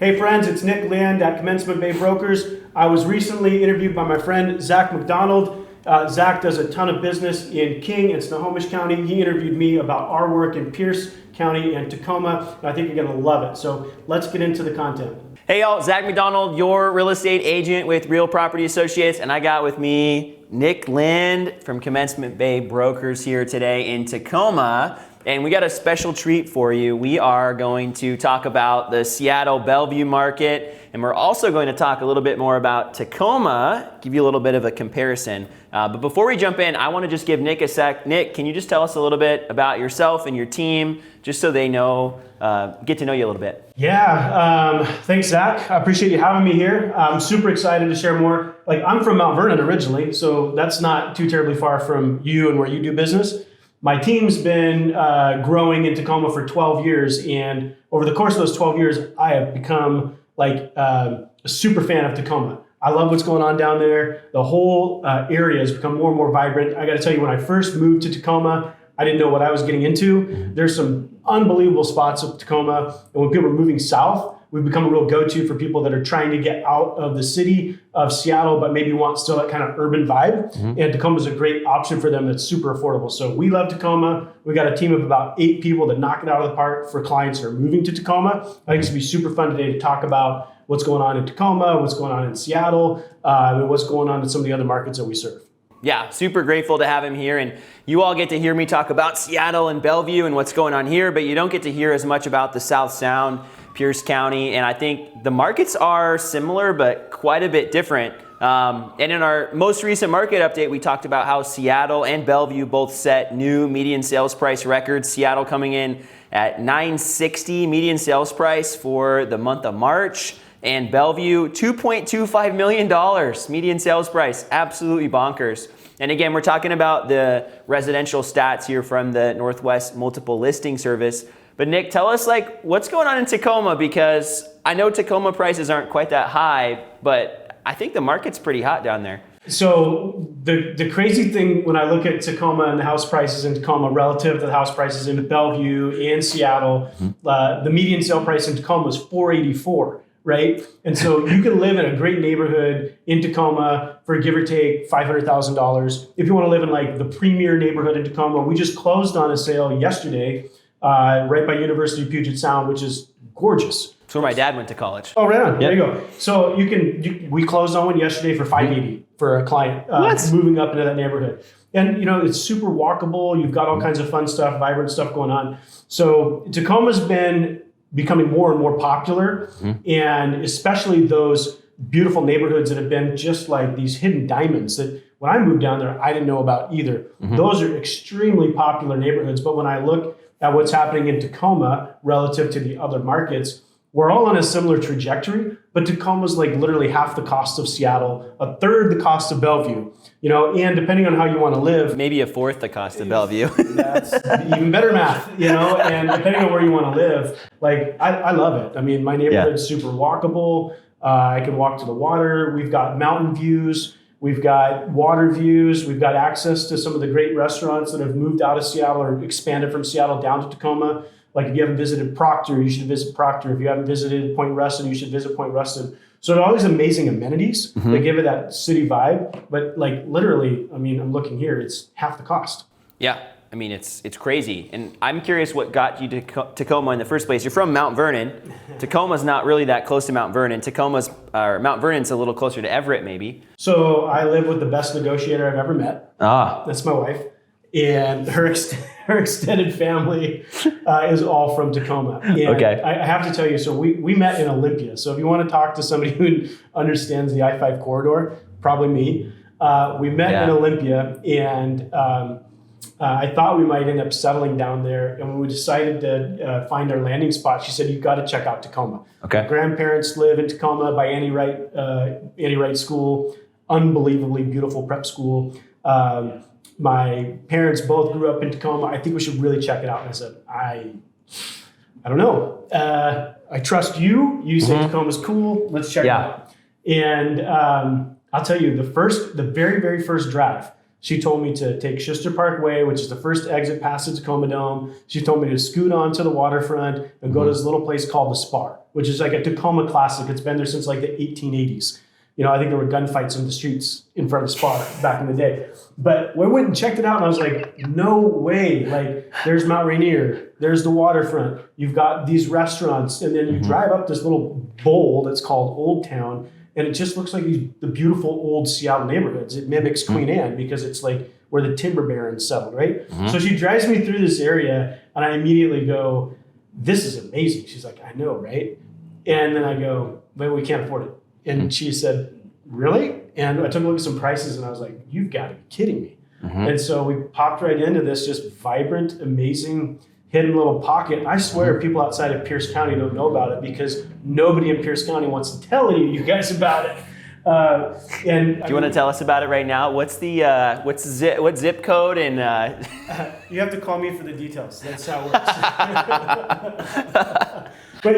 Hey friends, it's Nic Land at Commencement Bay Brokers. I was recently interviewed by my friend Zach McDonald. Zach does a ton of business in King and Snohomish County. He interviewed me about our work in Pierce County and Tacoma, and I think you're gonna love it. So let's get into the content. Hey y'all, Zach McDonald, your real estate agent with Real Property Associates, and I got with me Nic Land from Commencement Bay Brokers here today in Tacoma. And we got a special treat for you. We are going to talk about the Seattle Bellevue market, and we're also going to talk a little bit more about Tacoma, give you a little bit of a comparison. But before we jump in, I want to just give Nic a sec. Nic, can you just tell us a little bit about yourself and your team, just so they know, get to know you a little bit? Yeah, thanks Zach. I appreciate you having me here. I'm super excited to share more. I'm from Mount Vernon originally, so that's not too terribly far from you and where you do business. My team's been growing in Tacoma for 12 years, and over the course of those 12 years, I have become a super fan of Tacoma. I love what's going on down there. The whole area has become more and more vibrant. I got to tell you, when I first moved to Tacoma, I didn't know what I was getting into. There's some unbelievable spots of Tacoma, and when people are moving south, we've become a real go-to for people that are trying to get out of the city of Seattle, but maybe want still that kind of urban vibe. And Tacoma is a great option for them that's super affordable. So we love Tacoma. We got a team of about 8 people that knock it out of the park for clients that are moving to Tacoma. I think it's gonna be super fun today to talk about what's going on in Tacoma, what's going on in Seattle, and what's going on in some of the other markets that we serve. Yeah, super grateful to have him here, and you all get to hear me talk about Seattle and Bellevue and what's going on here, but you don't get to hear as much about the South Sound, Pierce County, and I think the markets are similar but quite a bit different. And in our most recent market update, we talked about how Seattle and Bellevue both set new median sales price records. Seattle coming in at $960 median sales price for the month of March, and Bellevue $2.25 million median sales price. Absolutely bonkers. And again, we're talking about the residential stats here from the Northwest Multiple Listing Service. But Nic, tell us what's going on in Tacoma, because I know Tacoma prices aren't quite that high, but I think the market's pretty hot down there. So the crazy thing when I look at Tacoma and the house prices in Tacoma relative to the house prices in Bellevue and Seattle, the median sale price in Tacoma is $484, right? And so you can live in a great neighborhood in Tacoma for give or take $500,000. If you want to live in the premier neighborhood in Tacoma, we just closed on a sale yesterday right by University of Puget Sound, which is gorgeous. It's where my dad went to college. Oh, right on. Yep. There you go. So we closed on one yesterday for $580 for a client moving up into that neighborhood. And it's super walkable. You've got all kinds of fun stuff, vibrant stuff going on. So Tacoma's been becoming more and more popular, and especially those beautiful neighborhoods that have been just like these hidden diamonds that when I moved down there, I didn't know about either. Those are extremely popular neighborhoods. But when I look at what's happening in Tacoma relative to the other markets, we're all on a similar trajectory, but Tacoma's literally half the cost of Seattle, a third the cost of Bellevue, and depending on how you want to live. Maybe a fourth the cost of Bellevue. That's even better math, and depending on where you want to live, I love it. I mean, my neighborhood's super walkable. I can walk to the water. We've got mountain views. We've got water views. We've got access to some of the great restaurants that have moved out of Seattle or expanded from Seattle down to Tacoma. If you haven't visited Proctor, you should visit Proctor. If you haven't visited Point Ruston, you should visit Point Ruston. So there are all these amazing amenities that give it that city vibe. But literally, I'm looking here, it's half the cost. Yeah, it's crazy. And I'm curious what got you to Tacoma in the first place. You're from Mount Vernon. Tacoma's not really that close to Mount Vernon. Mount Vernon's a little closer to Everett, maybe. So I live with the best negotiator I've ever met. That's my wife. And her extended family is all from Tacoma. And okay. I have to tell you, so we met in Olympia. So if you want to talk to somebody who understands the I-5 corridor, probably me. We met in Olympia, and I thought we might end up settling down there. And when we decided to find our landing spot, she said, "You've got to check out Tacoma." Okay. My grandparents live in Tacoma by Annie Wright School, unbelievably beautiful prep school. My parents both grew up in Tacoma. I think we should really check it out. And I said, I don't know. I trust you. You say Tacoma's cool. Let's check it out. And I'll tell you, the very, very first drive, she told me to take Schuster Parkway, which is the first exit past the Tacoma Dome. She told me to scoot onto the waterfront and go to this little place called the Spar. which is like a Tacoma classic. It's been there since like the 1880s. I think there were gunfights in the streets in front of Spa back in the day. But we went and checked it out, and I was like, no way. Like, there's Mount Rainier, there's the waterfront, you've got these restaurants, and then you drive up this little bowl that's called Old Town, and it just looks like the beautiful old Seattle neighborhoods. It mimics Queen Anne because it's like where the timber barons settled, right? So she drives me through this area, and I immediately go, this is amazing. She's like, I know, right? And then I go, but we can't afford it. And she said, really? And I took a look at some prices, and I was like, you've got to be kidding me. And so we popped right into this just vibrant, amazing, hidden little pocket. I swear people outside of Pierce County don't know about it because nobody in Pierce County wants to tell you guys about it. And do you want to tell us about it right now? What's the what zip code and? You have to call me for the details. That's how it works. But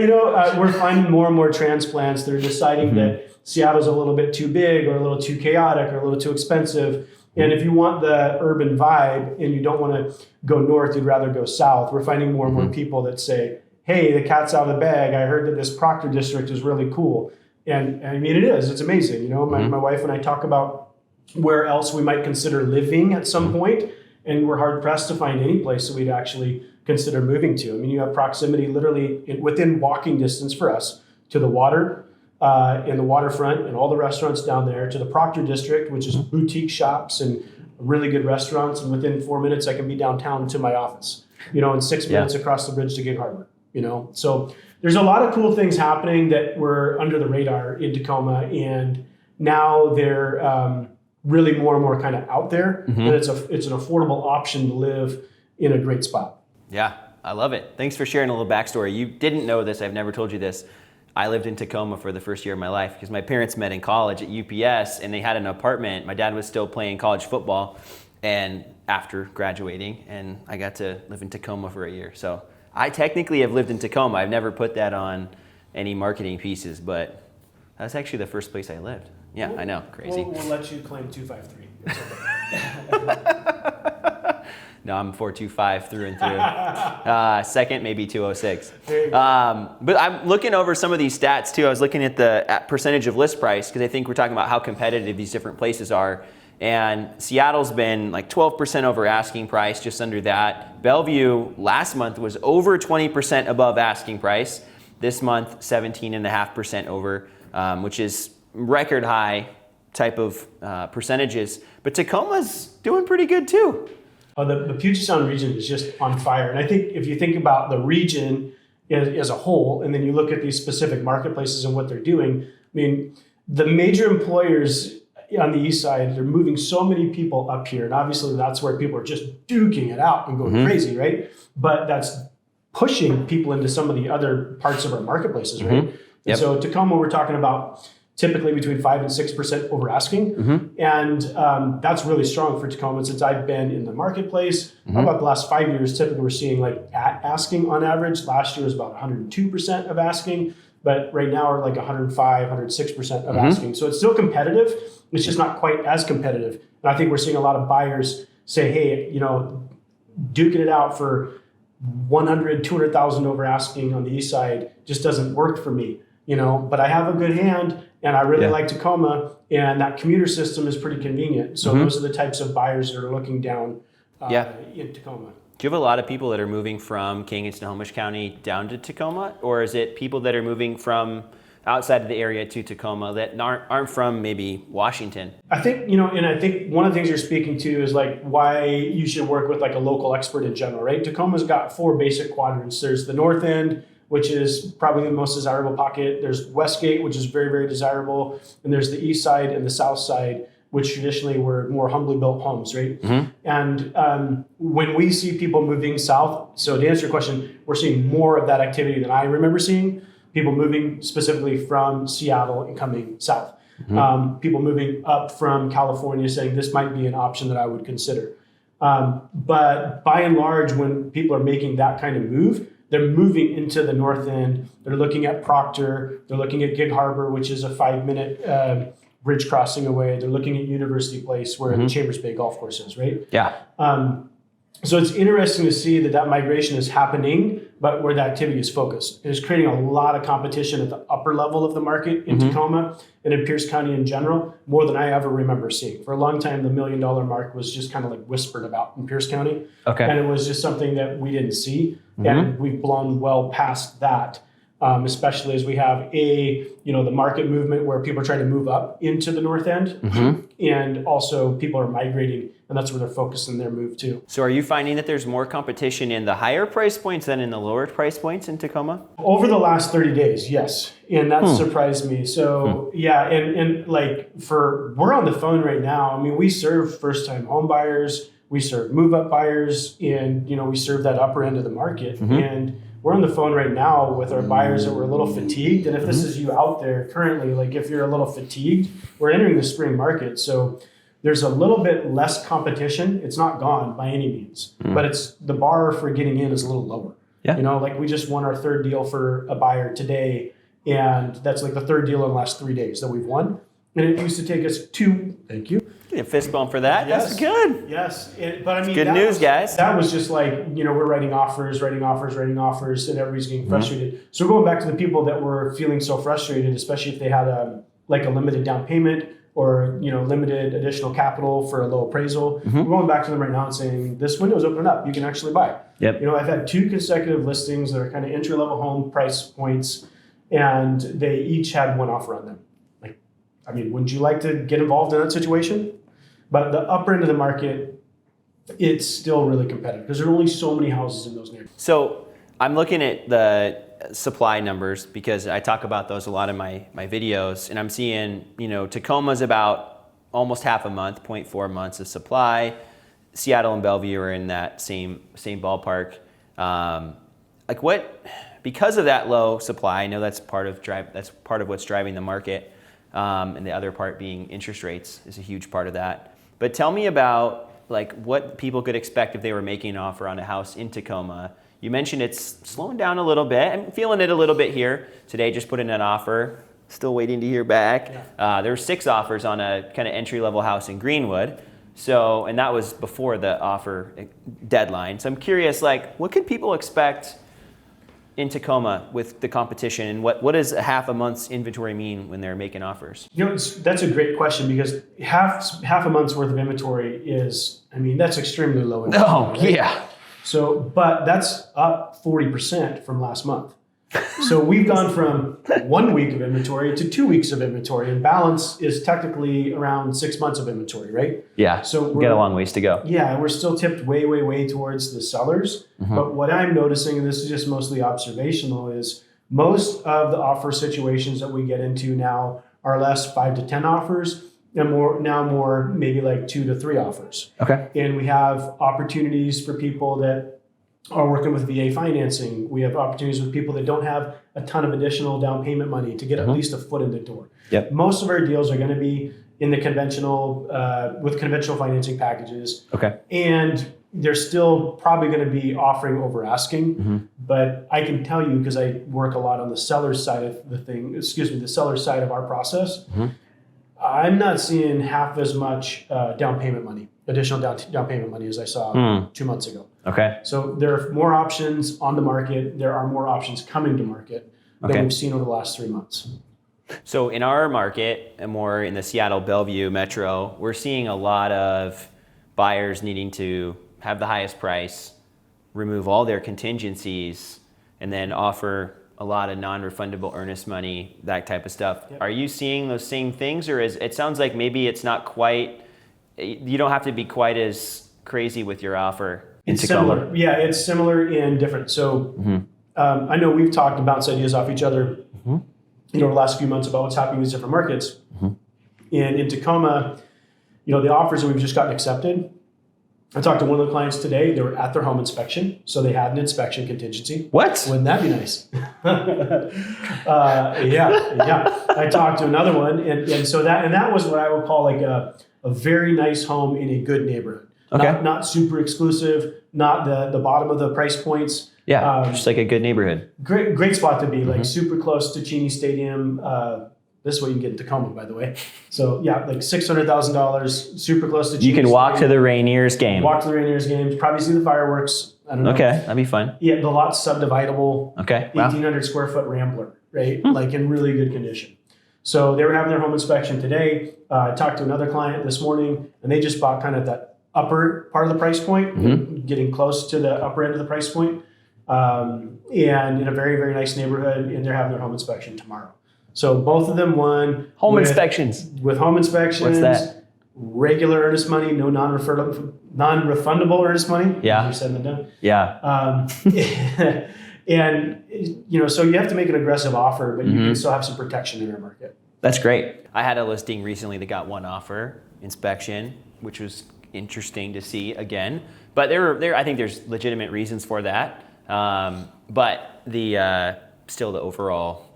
we're finding more and more transplants. They're deciding that Seattle's a little bit too big, or a little too chaotic, or a little too expensive. And if you want the urban vibe and you don't want to go north, you'd rather go south. We're finding more and more people that say, hey, the cat's out of the bag. I heard that this Proctor district is really cool. And I mean, it is. It's amazing. My wife and I talk about where else we might consider living at some point, and we're hard pressed to find any place that we'd actually consider moving to. I mean, you have proximity literally within walking distance for us to the water and the waterfront and all the restaurants down there, to the Proctor district, which is boutique shops and really good restaurants. And within 4 minutes, I can be downtown to my office, in 6 minutes across the bridge to Gig Harbor, So there's a lot of cool things happening that were under the radar in Tacoma. And now they're really more and more kind of out there. And it's an affordable option to live in a great spot. Yeah, I love it. Thanks for sharing a little backstory. You didn't know this. I've never told you this. I lived in Tacoma for the first year of my life because my parents met in college at UPS, and they had an apartment. My dad was still playing college football and after graduating, and I got to live in Tacoma for a year. So I technically have lived in Tacoma. I've never put that on any marketing pieces, but that's actually the first place I lived. Yeah, I know, crazy. We'll let you claim 253. It's okay. No, I'm 425 through and through. Second, maybe 206. But I'm looking over some of these stats too. I was looking at the percentage of list price because I think we're talking about how competitive these different places are. And Seattle's been like 12% over asking price, just under that. Bellevue last month was over 20% above asking price. This month, 17.5% over, which is record high type of percentages. But Tacoma's doing pretty good too. The Puget Sound region is just on fire. And I think if you think about the region as a whole, and then you look at these specific marketplaces and what they're doing, I mean, the major employers on the east side, they're moving so many people up here. And obviously that's where people are just duking it out and going crazy, right? But that's pushing people into some of the other parts of our marketplaces, right? And so Tacoma, we're talking about typically between 5 and 6% over asking. And that's really strong for Tacoma since I've been in the marketplace. About the last 5 years, typically we're seeing like at asking on average. Last year was about 102% of asking, but right now we're like 105, 106% of asking. So it's still competitive. It's just not quite as competitive. And I think we're seeing a lot of buyers say, hey, duking it out for 100, 200,000 over asking on the east side just doesn't work for me, but I have a good hand and I really like Tacoma, and that commuter system is pretty convenient. So those are the types of buyers that are looking down in Tacoma. Do you have a lot of people that are moving from King and Snohomish County down to Tacoma, or is it people that are moving from outside of the area to Tacoma that aren't from maybe Washington? I think, and I think one of the things you're speaking to is like why you should work with like a local expert in general, right? Tacoma's got 4 basic quadrants. There's the north end, which is probably the most desirable pocket. There's Westgate, which is very, very desirable. And there's the east side and the south side, which traditionally were more humbly built homes, right? And when we see people moving south, so to answer your question, we're seeing more of that activity than I remember seeing. People moving specifically from Seattle and coming south. People moving up from California saying this might be an option that I would consider. But by and large, when people are making that kind of move, they're moving into the north end. They're looking at Proctor. They're looking at Gig Harbor, which is a 5-minute bridge crossing away. They're looking at University Place, where the Chambers Bay Golf Course is, right? Yeah. So it's interesting to see that migration is happening, but where the activity is focused. It is creating a lot of competition at the upper level of the market in Tacoma and in Pierce County in general, more than I ever remember seeing. For a long time, the $1 million mark was just kind of like whispered about in Pierce County. Okay. And it was just something that we didn't see. And we've blown well past that. Especially as we have the market movement where people are trying to move up into the north end, and also people are migrating, and that's where they're focusing their move to. So are you finding that there's more competition in the higher price points than in the lower price points in Tacoma? Over the last 30 days, yes, and that surprised me. So yeah, and like we're on the phone right now. I mean, we serve first-time home buyers, we serve move-up buyers, and we serve that upper end of the market, and we're on the phone right now with our buyers that were a little fatigued. And if this is you out there currently, like if you're a little fatigued, we're entering the spring market. So there's a little bit less competition. It's not gone by any means, but it's the bar for getting in is a little lower. Yeah. Like we just won our third deal for a buyer today. And that's like the third deal in the last 3 days that we've won. And it used to take us thank you. A fist bump for that. Yes. That's good. Yes. But I mean, good news, guys. That was just like, we're writing offers, and everybody's getting frustrated. So going back to the people that were feeling so frustrated, especially if they had a limited down payment or, limited additional capital for a low appraisal, we're going back to them right now and saying, this window's open up. You can actually buy. Yep. I've had 2 consecutive listings that are kind of entry-level home price points, and they each had 1 offer on them. Wouldn't you like to get involved in that situation? But the upper end of the market, it's still really competitive because there are only so many houses in those neighborhoods. So I'm looking at the supply numbers because I talk about those a lot in my videos, and I'm seeing, Tacoma's about almost half a month, 0.4 months of supply. Seattle and Bellevue are in that same ballpark. Because of that low supply, I know that's part of what's driving the market. And the other part being interest rates is a huge part of that. But tell me about what people could expect if they were making an offer on a house in Tacoma. You mentioned it's slowing down a little bit. I'm feeling it a little bit here. Today, just put in an offer. Still waiting to hear back. Yeah. There were 6 offers on a kind of entry-level house in Greenwood. So, and that was before the offer deadline. So I'm curious, what could people expect in Tacoma with the competition, and what does a half a month's inventory mean when they're making offers? That's a great question because half a month's worth of inventory is, that's extremely low inventory. Oh, right? Yeah. So, but that's up 40% from last month. So we've gone from 1 week of inventory to 2 weeks of inventory, and balance is technically around 6 months of inventory, right? Yeah. So we've got a long ways to go. Yeah, we're still tipped way, way, way towards the sellers. But what I'm noticing, and this is just mostly observational, is most of the offer situations that we get into now are less 5 to 10 offers, and more maybe 2 to 3 offers. Okay. And we have opportunities for people that are working with VA financing. We have opportunities with people that don't have a ton of additional down payment money to get at least a foot in the door. Yep. Most of our deals are going to be in the conventional, with conventional financing packages. Okay. And they're still probably going to be offering over asking. But I can tell you, because I work a lot on the seller's side of the seller's side of our process, I'm not seeing half as much additional down payment money as I saw 2 months ago. Okay. So there are more options on the market. There are more options coming to market than we've seen over the last 3 months. So in our market, and more in the Seattle Bellevue metro, we're seeing a lot of buyers needing to have the highest price, remove all their contingencies, and then offer a lot of non-refundable earnest money, that type of stuff. Yep. Are you seeing those same things, or it sounds like maybe it's not quite, you don't have to be quite as crazy with your offer? It's similar. Yeah, it's similar and different. So I know we've talked and bounced ideas off each other over the last few months about what's happening in these different markets. And in Tacoma, the offers that we've just gotten accepted, I talked to one of the clients today. They were at their home inspection, so they had an inspection contingency. What? Wouldn't that be nice? Yeah. I talked to another one, and so that was what I would call a very nice home in a good neighborhood. Okay. Not super exclusive, not the bottom of the price points. Yeah, just like a good neighborhood. Great spot to be, super close to Cheney Stadium. This is what you can get in Tacoma, by the way. So yeah, $600,000, super close to Cheney You can walk Stadium. to the Rainiers game. Walk to the Rainiers games, probably see the fireworks. I don't know. Okay, that'd be fun. Yeah, the lot's subdividable. Okay, wow. 1,800 square foot Rambler, right? Like in really good condition. So they were having their home inspection today. I talked to another client this morning, and they just bought kind of that upper part of the price point, getting close to the upper end of the price point, and in a very, very nice neighborhood, and they're having their home inspection tomorrow. So both of them won. Home inspections. With home inspections. What's that? Regular earnest money, no non-refundable earnest money. Yeah. You said and done. Yeah. And, so you have to make an aggressive offer, but you can still have some protection in our market. That's great. I had a listing recently that got one offer, inspection, which was interesting to see again. But I think there's legitimate reasons for that. But still the overall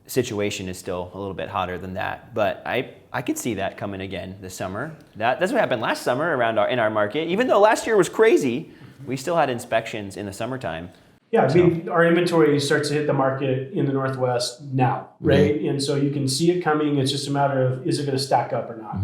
situation is still a little bit hotter than that. But I could see that coming again this summer. That's what happened last summer in our market. Even though last year was crazy, we still had inspections in the summertime. Yeah, I mean, our inventory starts to hit the market in the Northwest now, right? And so you can see it coming. It's just a matter of, is it going to stack up or not?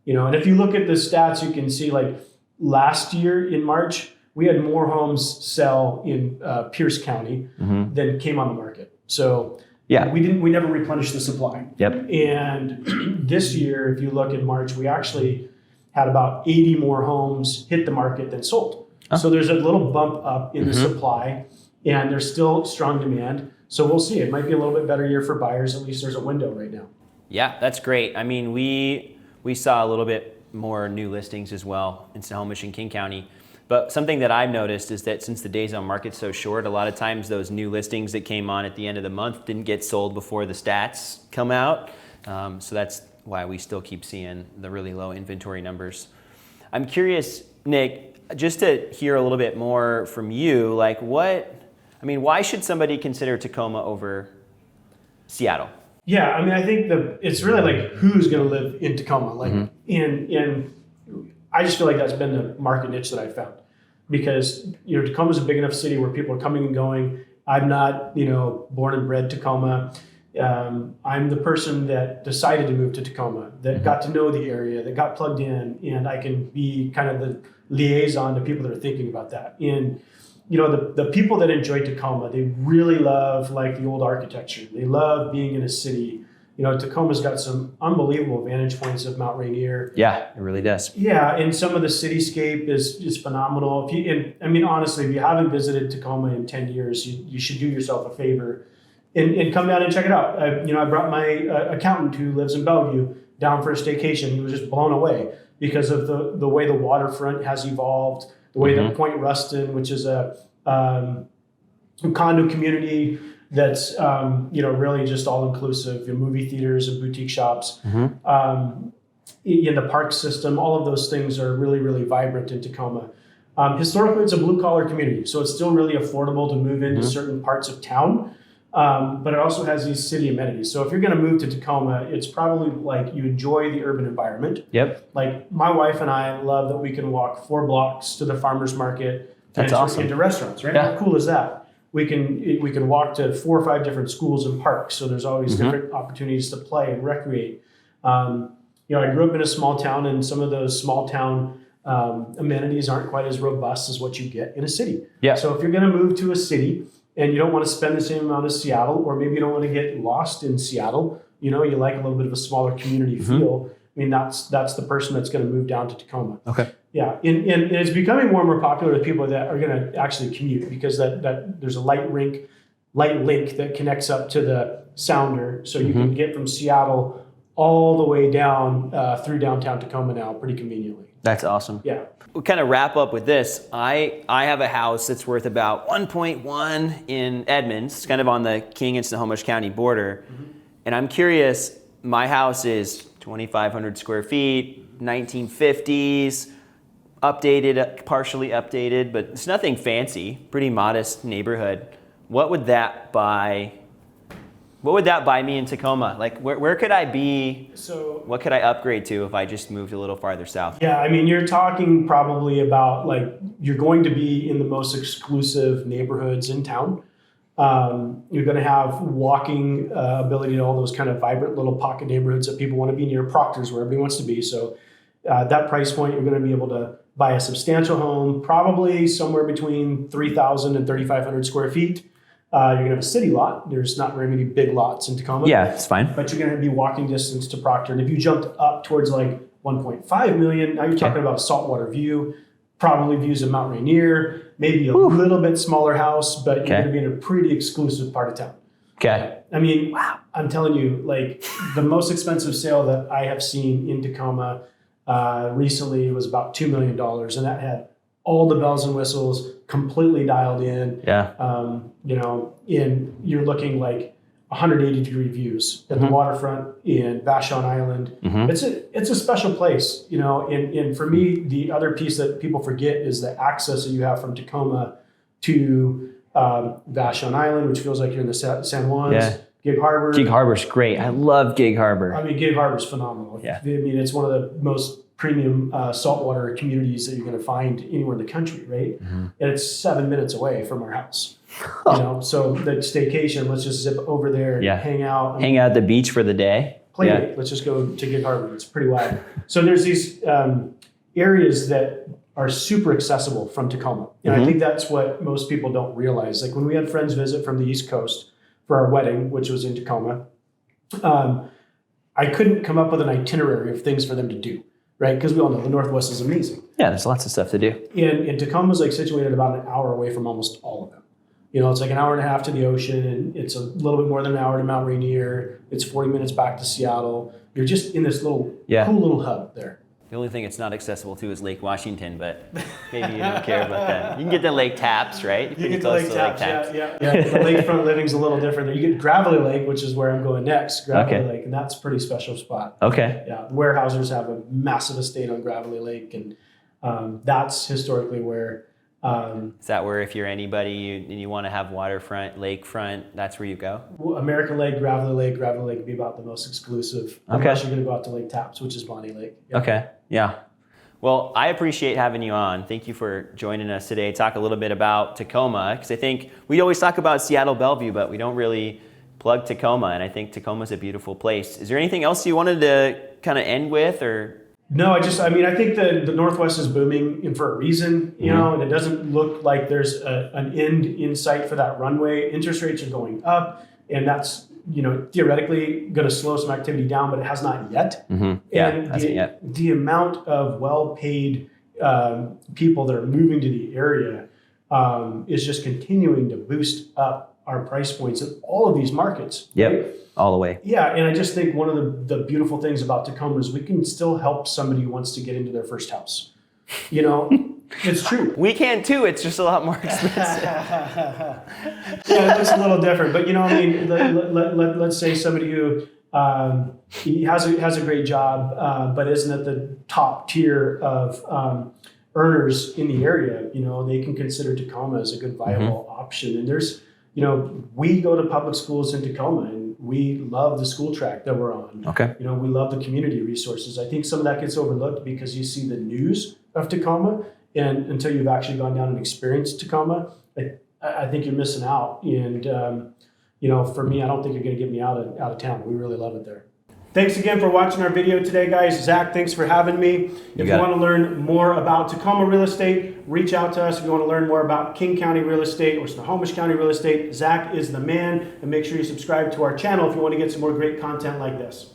And if you look at the stats, you can see like last year in March, we had more homes sell in Pierce County than came on the market. So we never replenished the supply. Yep. And this year, if you look at March, we actually had about 80 more homes hit the market than sold. So there's a little bump up in the supply. And there's still strong demand. So we'll see. It might be a little bit better year for buyers. At least there's a window right now. Yeah, that's great. I mean, we saw a little bit more new listings as well in Snohomish and King County. But something that I've noticed is that since the days on market's so short, a lot of times those new listings that came on at the end of the month didn't get sold before the stats come out. So that's why we still keep seeing the really low inventory numbers. I'm curious, Nic, just to hear a little bit more from you, like why should somebody consider Tacoma over Seattle? Yeah, I mean, I think it's really like who's going to live in Tacoma. Like, and I just feel like that's been the market niche that I've found, because Tacoma's a big enough city where people are coming and going. I'm not born and bred Tacoma. I'm the person that decided to move to Tacoma, that got to know the area, that got plugged in, and I can be kind of the liaison to people that are thinking about that. And the people that enjoy Tacoma, they really love like the old architecture. They love being in a city. Tacoma's got some unbelievable vantage points of Mount Rainier. Yeah, it really does. Yeah, and some of the cityscape is phenomenal. Honestly, if you haven't visited Tacoma in 10 years, you should do yourself a favor and come down and check it out. I brought my accountant who lives in Bellevue down for a staycation. He was just blown away because of the way the waterfront has evolved, the way that Point Ruston, which is a condo community that's really just all inclusive, movie theaters and boutique shops, in the park system, all of those things are really, really vibrant in Tacoma. Historically, it's a blue collar community, so it's still really affordable to move into certain parts of town. But it also has these city amenities. So if you're going to move to Tacoma, it's probably like you enjoy the urban environment. Yep. Like my wife and I love that we can walk 4 blocks to the farmer's market. That's awesome. Into restaurants, right? Yeah. How cool is that? We can walk to 4 or 5 different schools and parks. So there's always different opportunities to play and recreate. I grew up in a small town, and some of those small town amenities aren't quite as robust as what you get in a city. Yeah. So if you're going to move to a city, and you don't want to spend the same amount as Seattle, or maybe you don't want to get lost in Seattle, you like a little bit of a smaller community feel. I mean, that's the person that's going to move down to Tacoma. Okay. Yeah, and it's becoming more and more popular with people that are going to actually commute, because that there's a light link that connects up to the Sounder, so you can get from Seattle all the way down through downtown Tacoma now pretty conveniently. That's awesome. Yeah. We'll kind of wrap up with this. I have a house that's worth about 1.1 in Edmonds. It's kind of on the King and Snohomish County border. And I'm curious, my house is 2,500 square feet, 1950s, updated, partially updated, but it's nothing fancy, pretty modest neighborhood. What would that buy me in Tacoma? Like, where could I be? So what could I upgrade to if I just moved a little farther south? Yeah, I mean, you're talking probably about like you're going to be in the most exclusive neighborhoods in town. You're going to have walking ability to all those kind of vibrant little pocket neighborhoods that people want to be near. Proctor's where everybody wants to be. So that price point, you're going to be able to buy a substantial home, probably somewhere between 3,000 and 3,500 square feet. You're going to have a city lot. There's not very many big lots in Tacoma. Yeah, it's fine. But you're going to be walking distance to Proctor. And if you jumped up towards like 1.5 million, now you're talking about a saltwater view, probably views of Mount Rainier, maybe a little bit smaller house, but you're going to be in a pretty exclusive part of town. Okay. I mean, I'm telling you, like the most expensive sale that I have seen in Tacoma recently was about $2 million. And that had all the bells and whistles completely dialed in. Yeah. You're looking like 180-degree views at the waterfront in Vashon Island. It's a special place, and for me, the other piece that people forget is the access that you have from Tacoma to Vashon Island, which feels like you're in the San Juans. Yeah. Gig Harbor. Gig Harbor's great. I love Gig Harbor. I mean, Gig Harbor's phenomenal. Yeah. I mean, it's one of the most premium saltwater communities that you're going to find anywhere in the country, right? And it's 7 minutes away from our house. So the staycation, let's just zip over there and hang out. Hang out at the beach for the day. Play date. Let's just go to Gig Harbor. It's pretty wild. So there's these areas that are super accessible from Tacoma. And I think that's what most people don't realize. Like when we had friends visit from the East Coast for our wedding, which was in Tacoma, I couldn't come up with an itinerary of things for them to do, right? Because we all know the Northwest is amazing. Yeah, there's lots of stuff to do. And Tacoma's like situated about an hour away from almost all of them. It's like an hour and a half to the ocean, and it's a little bit more than an hour to Mount Rainier. It's 40 minutes back to Seattle. You're just in this little cool little hub there. The only thing it's not accessible to is Lake Washington, but maybe you don't care about that. You can get the lake taps, right? You get the lake taps, yeah. The lakefront living's a little different. You get Gravelly Lake, which is where I'm going next, Gravelly Lake, and that's a pretty special spot. Okay. Yeah, the Warehousers have a massive estate on Gravelly Lake, and that's historically where... is that where if you're anybody and you want to have waterfront, lakefront, that's where you go? American Lake, Gravelly Lake would be about the most exclusive. Unless you're going to go out to Lake Taps, which is Bonnie Lake. Yeah. Okay, yeah. Well, I appreciate having you on. Thank you for joining us today. Talk a little bit about Tacoma, because I think we always talk about Seattle Bellevue, but we don't really plug Tacoma, and I think Tacoma's a beautiful place. Is there anything else you wanted to kind of end with, or? No, I think the Northwest is booming and for a reason, and it doesn't look like there's an end in sight for that runway. Interest rates are going up, and that's, theoretically going to slow some activity down, but it has not yet. Yeah, and hasn't yet. The amount of well-paid people that are moving to the area is just continuing to boost up our price points in all of these markets. Yep. Right? All the way. Yeah, and I just think one of the beautiful things about Tacoma is we can still help somebody who wants to get into their first house. It's true. We can too. It's just a lot more expensive. Yeah, it looks a little different. But let's say somebody who he has a great job, but isn't at the top tier of earners in the area. They can consider Tacoma as a good viable option. And there's, we go to public schools in Tacoma, and we love the school track that we're on. Okay. We love the community resources. I think some of that gets overlooked because you see the news of Tacoma, and until you've actually gone down and experienced Tacoma, I think you're missing out. And for me, I don't think you're going to get me out of town. We really love it there. Thanks again for watching our video today, guys. Zach, thanks for having me. If you want to learn more about Tacoma real estate, reach out to us. If you want to learn more about King County real estate or Snohomish County real estate, Zach is the man. And make sure you subscribe to our channel if you want to get some more great content like this.